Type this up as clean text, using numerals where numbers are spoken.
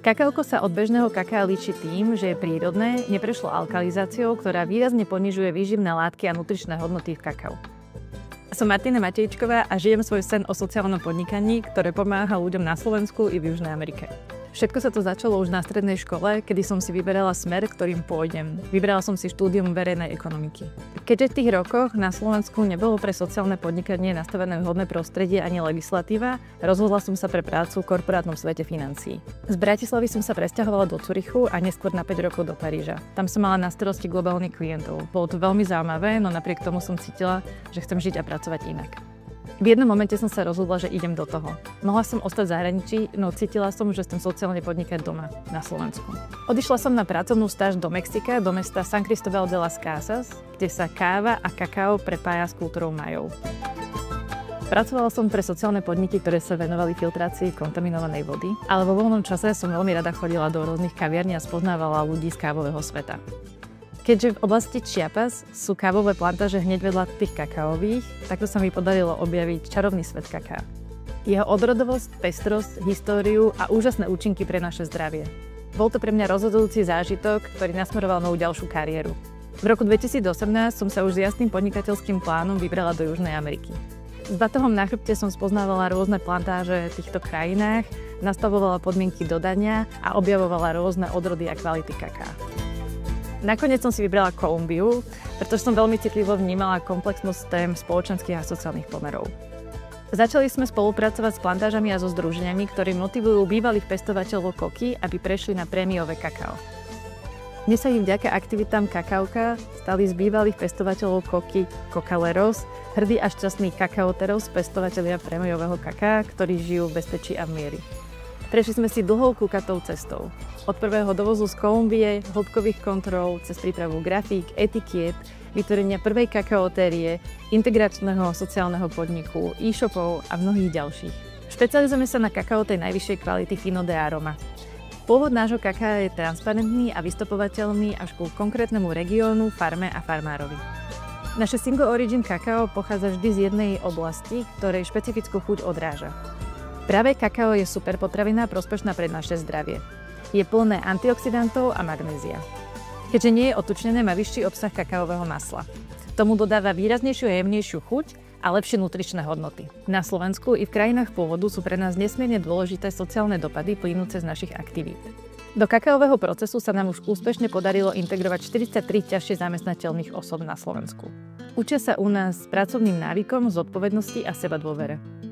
Kakaoko sa od bežného kaká líči tým, že je prírodné, neprešlo alkalizáciou, ktorá výrazne ponižuje výživné látky a nutričné hodnoty v kakao. Som Martina Matejčková a žijem svoj sen o sociálnom podnikaní, ktoré pomáha ľuďom na Slovensku i v Južnej Amerike. Všetko sa to začalo už na strednej škole, kedy som si vyberala smer, ktorým pôjdem. Vybrala som si štúdium verejnej ekonomiky. Keďže v tých rokoch na Slovensku nebolo pre sociálne podnikanie nastavené vhodné prostredie ani legislatíva, rozhodla som sa pre prácu v korporátnom svete financií. Z Bratislavy som sa presťahovala do Curychu a neskôr na 5 rokov do Paríža. Tam som mala na starosti globálnych klientov. Bolo to veľmi zaujímavé, no napriek tomu som cítila, že chcem žiť a pracovať inak. V jednom momente som sa rozhodla, že idem do toho. Mohla som ostať v zahraničí, no cítila som, že chcem sociálne podnikať doma, na Slovensku. Odišla som na pracovnú stáž do Mexika, do mesta San Cristóbal de las Casas, kde sa káva a kakao prepája s kultúrou Majov. Pracovala som pre sociálne podniky, ktoré sa venovali filtrácii kontaminovanej vody, ale vo voľnom čase som veľmi rada chodila do rôznych kaviarní a spoznávala ľudí z kávového sveta. Keďže v oblasti Chiapas sú kávové plantáže hneď vedľa tých kakaových, takto sa mi podarilo objaviť čarovný svet kaká. Jeho odrodovosť, pestrosť, históriu a úžasné účinky pre naše zdravie. Bol to pre mňa rozhodujúci zážitok, ktorý nasmeroval moju ďalšiu kariéru. V roku 2018 som sa už s jasným podnikateľským plánom vybrala do Južnej Ameriky. S batohom na chrbte som spoznávala rôzne plantáže v týchto krajinách, nastavovala podmienky dodania a objavovala rôzne odrody a kvality kaká. Nakoniec som si vybrala Kolumbiu, pretože som veľmi citlivo vnímala komplexnosť tém spoločenských a sociálnych pomerov. Začali sme spolupracovať s plantážami a so združeniami, ktorí motivujú bývalých pestovateľov koky, aby prešli na prémiové kakao. Dnes sa im vďaka aktivitám kakaoka stali z bývalých pestovateľov koky kokaleros hrdí a šťastní kakaoteros, pestovatelia prémiového kaká, ktorí žijú v bezpečí a v miery. Prešli sme si dlhou kľukatou cestou. Od prvého dovozu z Kolumbie, hĺbkových kontrol, cez prípravu grafík, etikiet, vytvorenia prvej kakaotérie, integračného sociálneho podniku, e-shopov a mnohých ďalších. Špecializujeme sa na kakao tej najvyššej kvality Fino de Aroma. Pôvod nášho kaká je transparentný a vystopovateľný až ku konkrétnemu regiónu, farme a farmárovi. Naše single origin kakao pochádza vždy z jednej oblasti, ktorej špecifickú chuť odráža. Práve kakao je super potravina prospešná pre naše zdravie. Je plné antioxidantov a magnézia. Keďže nie je otučnené, má vyšší obsah kakaového masla. Tomu dodáva výraznejšiu a jemnejšiu chuť a lepšie nutričné hodnoty. Na Slovensku i v krajinách pôvodu sú pre nás nesmierne dôležité sociálne dopady plynúce z našich aktivít. Do kakaového procesu sa nám už úspešne podarilo integrovať 43 ťažšie zamestnateľných osôb na Slovensku. Učia sa u nás pracovným návykom, zodpovednosti a sebadôvere.